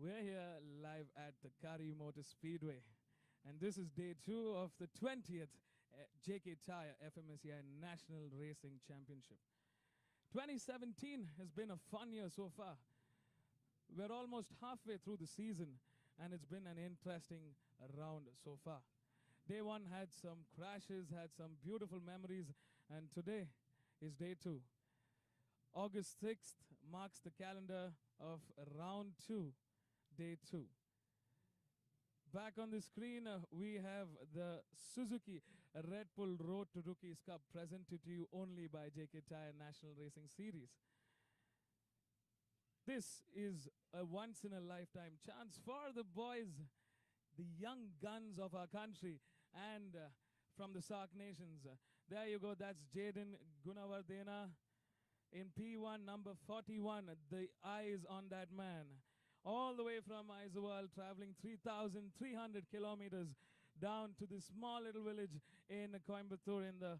We're here live at the Kari Motor Speedway, and this is day 2 of the 20th JK Tyre FMSCI National Racing Championship. 2017 has been a fun year so far. We're almost halfway through the season, and it's been an interesting round so far. Day 1 had some crashes, had some beautiful memories, and today is day 2. August 6th marks the calendar of round 2. Day 2. Back on the screen, we have the Suzuki Red Bull Road to Rookies Cup presented to you only by JK Tyre National Racing Series. This is a once-in-a-lifetime chance for the boys, the young guns of our country, and from the SAARC nations. There you go, that's Jaden Gunawardena in P1, number 41. The eyes on that man. All the way from Aizawl, traveling 3,300 kilometers down to this small little village in Coimbatore in the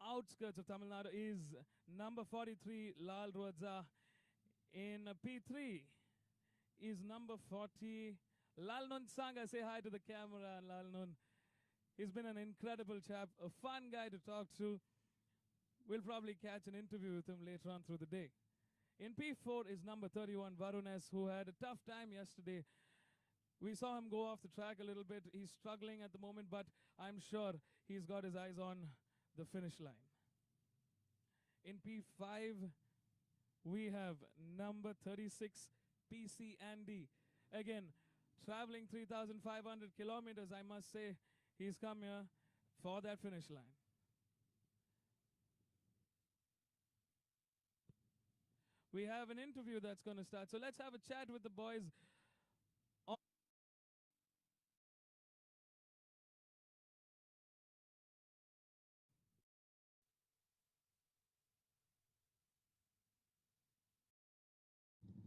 outskirts of Tamil Nadu is number 43, Lal Ruadza. In P3 is number 40, Lalnun Sanga. Say hi to the camera, Lalnun. He's been an incredible chap, a fun guy to talk to. We'll probably catch an interview with him later on through the day. In P4 is number 31, Varun S, who had a tough time yesterday. We saw him go off the track a little bit. He's struggling at the moment, but I'm sure he's got his eyes on the finish line. In P5, we have number 36, PC Andy. Again, traveling 3,500 kilometers, I must say, he's come here for that finish line. We have an interview that's going to start. So let's have a chat with the boys. On the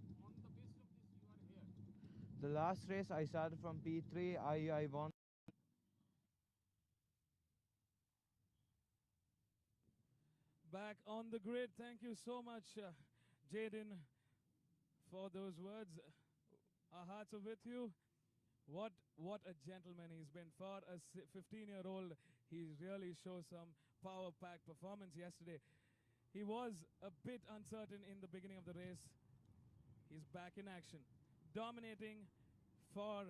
basis of this, you are here. The last race I started from P3, I won. Back on the grid. Thank you so much, Jaden, for those words. Our hearts are with you. What a gentleman he's been. For a 15-year-old, he really shows some power-packed performance yesterday. He was a bit uncertain in the beginning of the race. He's back in action, dominating for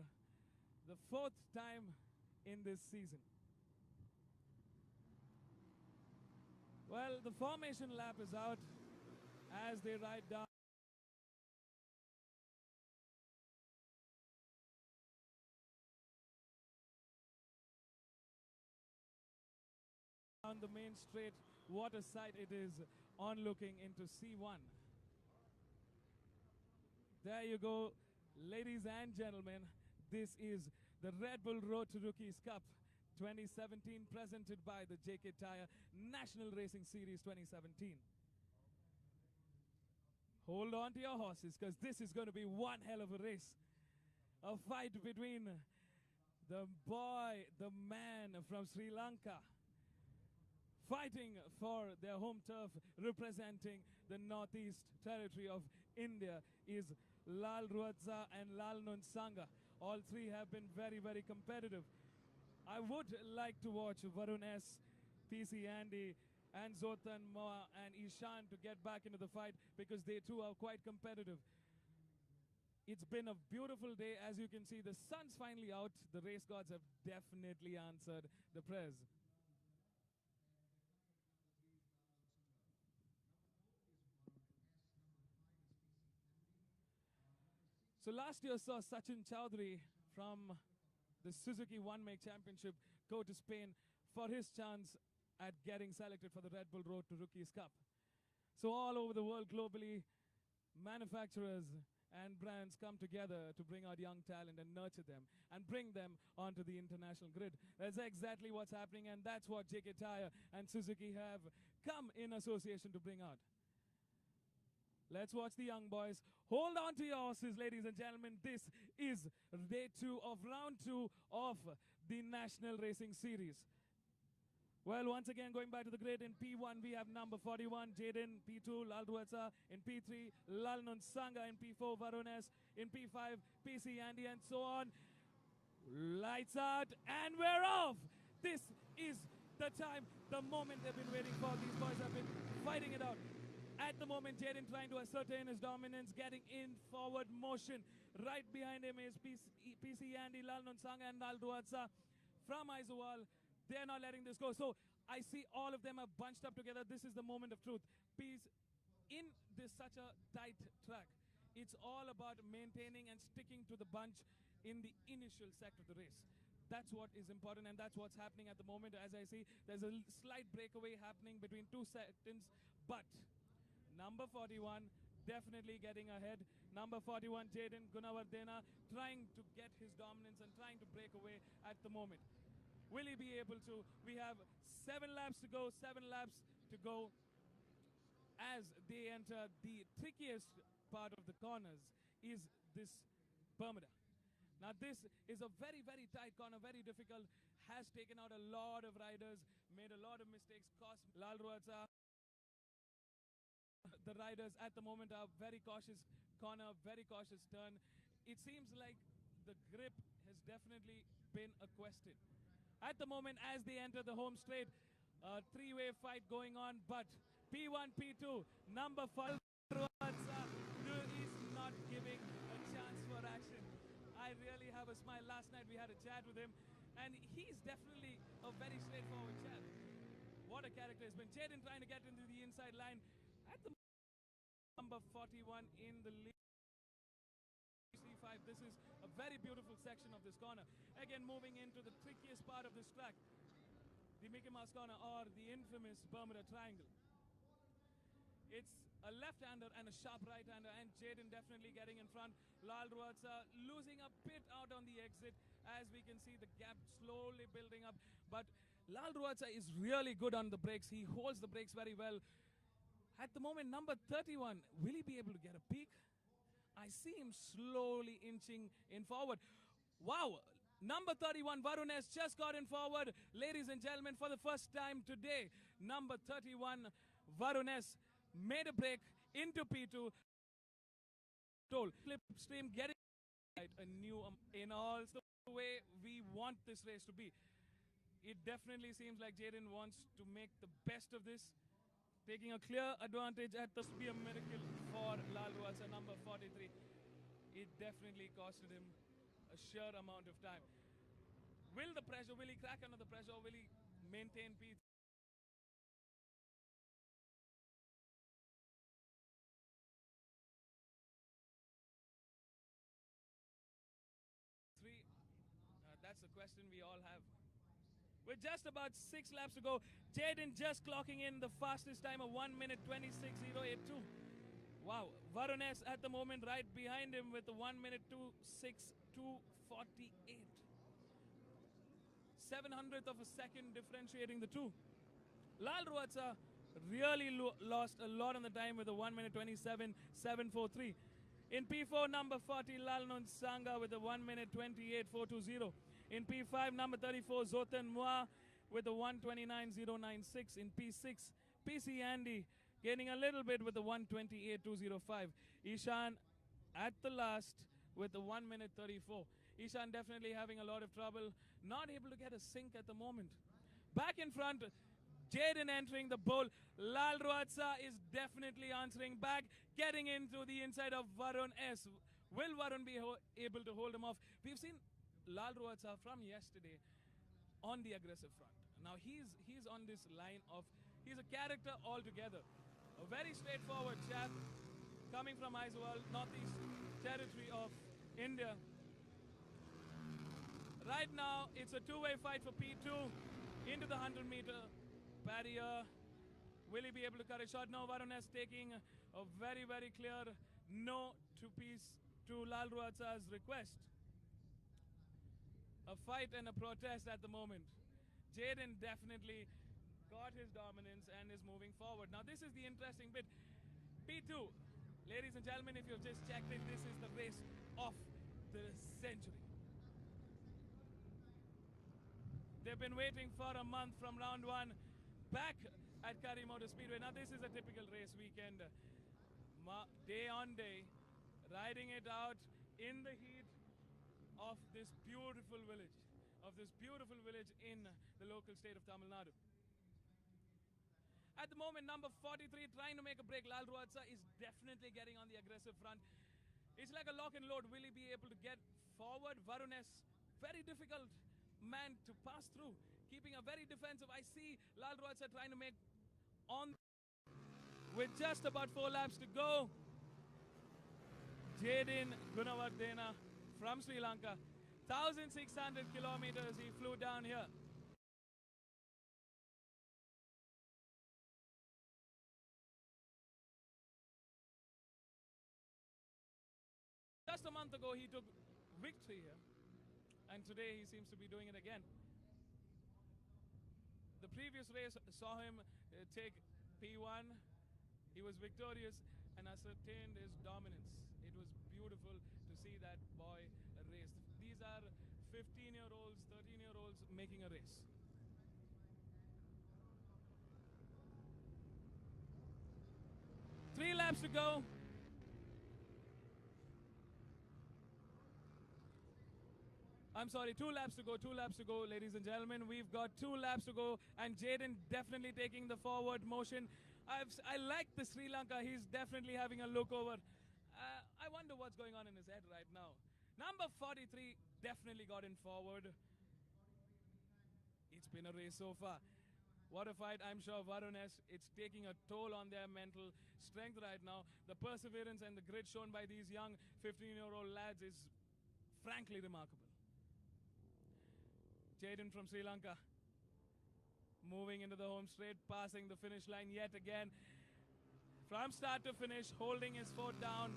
the 4th time in this season. Well, the formation lap is out as they ride down the main straight. What a sight it is on looking into C1. There you go, ladies and gentlemen. This is the Red Bull Road to Rookies Cup 2017, presented by the JK Tyre National Racing Series 2017. Hold on to your horses, because this is going to be one hell of a race. A fight between the boy, the man from Sri Lanka, fighting for their home turf, representing the northeast territory of India, is Lal Ruadza and Lalnun Sanga. All three have been very, very competitive. I would like to watch Varun S, PC Andy, and Zotan Moa and Ishan to get back into the fight, because they too are quite competitive. It's been a beautiful day. As you can see, the sun's finally out. The race gods have definitely answered the prayers. So last year saw SachinChaudhary from the Suzuki One-Make Championship go to Spain for his chance at getting selected for the Red Bull Road to Rookies Cup. So all over the world globally, manufacturers and brands come together to bring out young talent and nurture them and bring them onto the international grid. That's exactly what's happening, and that's what JK Tyre and Suzuki have come in association to bring out. Let's watch the young boys. Hold on to your horses, ladies and gentlemen. This is day 2 of round 2 of the National Racing Series. Well, once again, going back to the grid in P1, we have number 41, Jaden, P2, Lal Ruatsa, in P3, Lal Nunsanga, in P4, Varones, in P5, PC Andy, and so on. Lights out, and we're off! This is the time, the moment they've been waiting for. These boys have been fighting it out. At the moment, Jaden trying to ascertain his dominance, getting in forward motion. Right behind him is PC Andy, Lal Nunsanga, and Lal Ruatsa from Aizuwal. They're not letting this go. So I see all of them are bunched up together. This is the moment of truth. Peace in this such a tight track. It's all about maintaining and sticking to the bunch in the initial sector of the race. That's what is important, and that's what's happening at the moment. As I see, there's a slight breakaway happening between two seconds, but number 41 definitely getting ahead. Number 41, Jaden Gunawardena, trying to get his dominance and trying to break away at the moment. Will he be able to? We have 7 laps to go, 7 laps to go as they enter the trickiest part of the corners is this Bermuda. Now this is a very, very tight corner, very difficult, has taken out a lot of riders, made a lot of mistakes, cost Lal Ruatsa. The riders at the moment are very cautious corner, very cautious turn. It seems like the grip has definitely been a question. At the moment, as they enter the home straight, a three-way fight going on, but P1, P2, number 5, is not giving a chance for action. I really have a smile. Last night we had a chat with him, and he's definitely a very straightforward chat. What a character has been. Jaden trying to get into the inside line. At the number 41 in the lead. This is a very beautiful section of this corner. Again, moving into the trickiest part of this track, the Mickey Mouse corner, or the infamous Bermuda Triangle. It's a left-hander and a sharp right-hander, and Jaden definitely getting in front. Lal Ruatsa losing a bit out on the exit, as we can see the gap slowly building up. But Lal Ruatsa is really good on the brakes. He holds the brakes very well. At the moment, number 31, will he be able to get a peak? I see him slowly inching in forward. Wow, number 31, Varunes, just got in forward. Ladies and gentlemen, for the first time today, number 31, Varunes, made a break into P2. Slipstream getting a new in all the way we want this race to be. It definitely seems like Jaden wants to make the best of this. Taking a clear advantage at this be a miracle for Lal Ruatsa, number 43. It definitely costed him a sheer amount of time. Will he crack under the pressure, or will he maintain P3? That's the question we all have. With just about 6 laps to go, Jaden just clocking in the fastest time of 1 minute 26.082. Wow, Varunes at the moment right behind him with the 1 minute 26.248. 700th of a second differentiating the two. Lal Ruatsa really lost a lot on the time with a 1 minute 27.743. In P4, number 40, Lal Nunsanga with a 1 minute 28.420. In P5, number 34, Zotan Mua with a 1:29.096. In P6, PC Andy gaining a little bit with a 1:28.205. Ishan at the last with a 1 minute 34. Ishan definitely having a lot of trouble, not able to get a sync at the moment. Back in front, Jaden entering the bowl. Lal Ruatsa is definitely answering back, getting into the inside of Varun S. Will Varun be able to hold him off? We've seen Lal Ruatsa from yesterday on the aggressive front. Now he's on this line of, he's a character altogether. A very straightforward chap coming from Aizuwal, northeast territory of India. Right now it's a two-way fight for P2 into the 100-meter barrier. Will he be able to cut a shot? No, Varunes taking a very, very clear no to Lal Ruatsa's request. A fight and a protest at the moment. Jaden definitely got his dominance and is moving forward. Now this is the interesting bit. P2, ladies and gentlemen, if you've just checked in, this is the race of the century. They've been waiting for a month from round one back at Curry Motor Speedway. Now this is a typical race weekend. Day on day, riding it out in the heat of this beautiful village, in the local state of Tamil Nadu. At the moment, number 43 trying to make a break. Lal Ruatsa is definitely getting on the aggressive front. It's like a lock and load. Will he be able to get forward? Varun S, very difficult man to pass through, keeping a very defensive. I see Lal Ruatsa trying to make on with just about 4 laps to go. Jadin Gunawardena from Sri Lanka, 1,600 kilometers he flew down here. Just a month ago he took victory here, and today he seems to be doing it again. The previous race saw him take P1. He was victorious and ascertained his dominance. It was beautiful to see that boy race. These are 15-year-olds, 13-year-olds making a race. Three laps to go. I'm sorry, 2 laps to go, 2 laps to go, ladies and gentlemen. We've got 2 laps to go, and Jadin definitely taking the forward motion. I like the Sri Lanka. He's definitely having a look over. I wonder what's going on in his head right now. Number 43 definitely got in forward. It's been a race so far. What a fight. I'm sure Varun S, it's taking a toll on their mental strength right now. The perseverance and the grit shown by these young 15-year-old lads is frankly remarkable. Jadin from Sri Lanka moving into the home straight, passing the finish line yet again. From start to finish, holding his foot down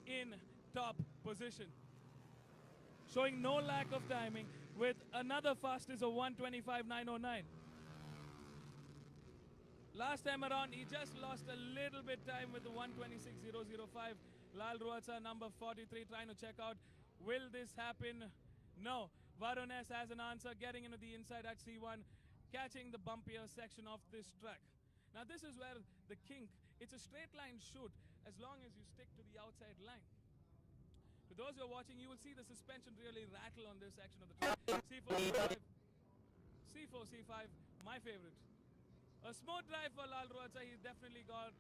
in top position. Showing no lack of timing with another fastest of 125.909. Last time around, he just lost a little bit time with the 126.005. Lal Ruatsa, number 43, trying to check out, will this happen? No. Varun S has an answer, getting into the inside at C1, catching the bumpier section of this track. Now this is where the kink, it's a straight line shoot as long as you stick to the outside line. For those who are watching, you will see the suspension really rattle on this section of the track. C4, C5, C4, C5, my favorite. A smooth drive for Lal Ruatsa. He's definitely got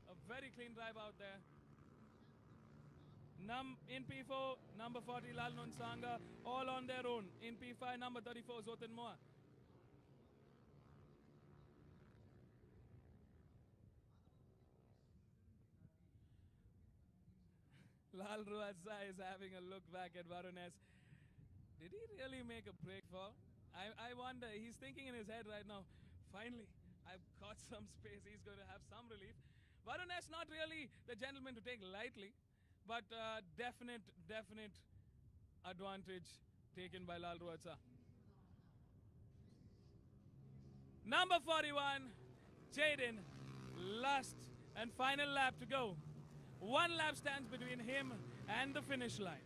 a very clean drive out there. In P4, number 40, Lal Nunsanga, all on their own. In P5, number 34, Zotin Moa. Lal Ruatsa is having a look back at Varun S. Did he really make a break for? I wonder, he's thinking in his head right now, finally, I've got some space, he's going to have some relief. Varun S not really the gentleman to take lightly, but definite advantage taken by Lal Ruatsa. Number 41, Jadin, last and final lap to go. 1 lap stands between him and the finish line.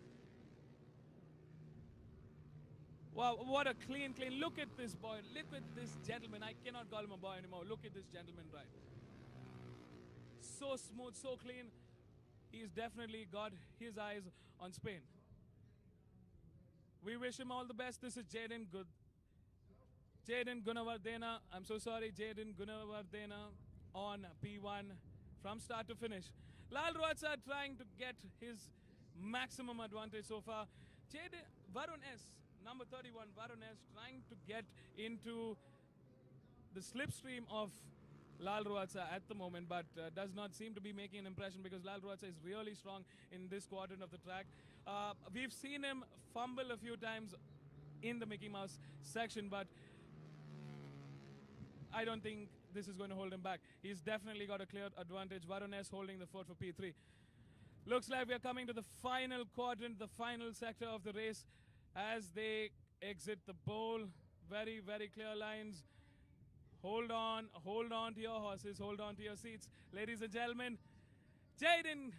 Wow, what a clean. Look at this boy. Look at this gentleman. I cannot call him a boy anymore. Look at this gentleman ride. So smooth, so clean. He's definitely got his eyes on Spain. We wish him all the best. This is Jadin Gunawardena. I'm so sorry, Jadin Gunawardena on P1 from start to finish. Lal Ruatsa trying to get his maximum advantage so far. Varun S, number 31, Varun S trying to get into the slipstream of Lal Ruatsa at the moment, but does not seem to be making an impression because Lal Ruatsa is really strong in this quadrant of the track. We've seen him fumble a few times in the Mickey Mouse section, but I don't think this is going to hold him back. He's definitely got a clear advantage. Varun S holding the fort for P3. Looks like we are coming to the final quadrant, the final sector of the race as they exit the bowl. Very, very clear lines. Hold on to your horses, hold on to your seats. Ladies and gentlemen, Jadin,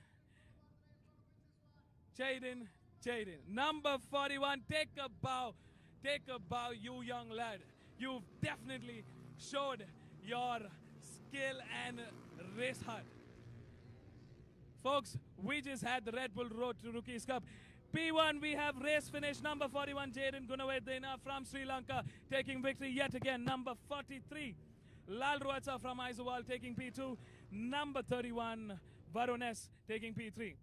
number 41, take a bow. take a bow, you young lad. You've definitely showed your skill and race hard. Folks, we just had the Red Bull Road to Rookies Cup. P1, we have race finish number 41, Jaden Gunawardena from Sri Lanka taking victory yet again. Number 43, Lal Ruatsa from Isawal taking P2. Number 31, Varones taking P3.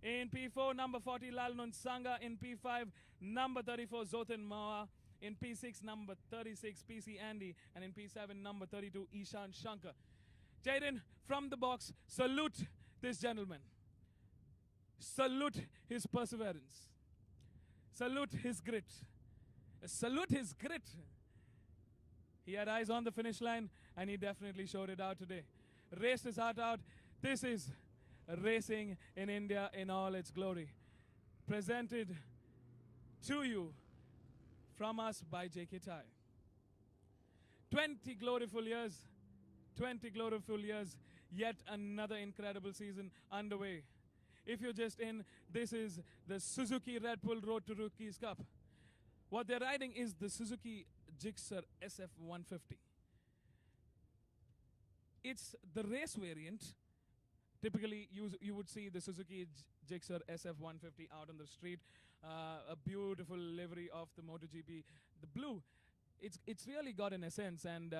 In P4, number 40, Lal Nunsanga. In P5, number 34, Zotan Mawa. In P6, number 36, PC Andy. And in P7, number 32, Ishan Shankar. Jaden, from the box, salute this gentleman. Salute his perseverance. Salute his grit. Salute his grit. He had eyes on the finish line, and he definitely showed it out today. Raced his heart out. This is racing in India in all its glory. Presented to you from us by JK Tyre. 20 gloriful years. 20 gloriful years. Yet another incredible season underway. If you're just in, this is the Suzuki Red Bull Road to Rookies Cup. What they're riding is the Suzuki GIXXER SF150. It's the race variant. Typically, you would see the Suzuki GIXXER SF150 out on the street. A beautiful livery of the MotoGP. The blue, it's really got an essence, and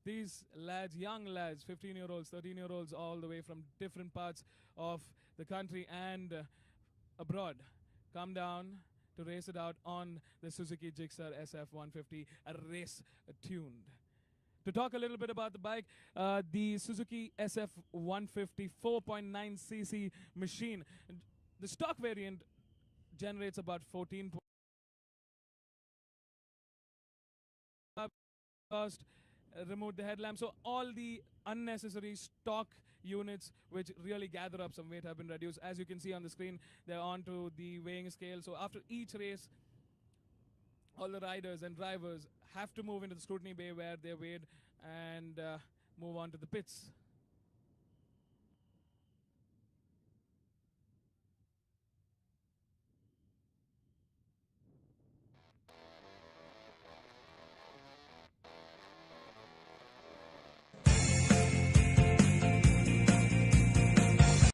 these lads, young lads, 15-year-olds, 13-year-olds, all the way from different parts of the country and abroad, come down to race it out on the Suzuki GIXXER SF150, a race tuned. To talk a little bit about the bike, the Suzuki SF150 4.9cc machine. The stock variant generates about 14 cost, removed the headlamp. So all the unnecessary stock units which really gather up some weight have been reduced. As you can see on the screen, they're onto the weighing scale. So after each race, all the riders and drivers have to move into the scrutiny bay where they're weighed and move on to the pits.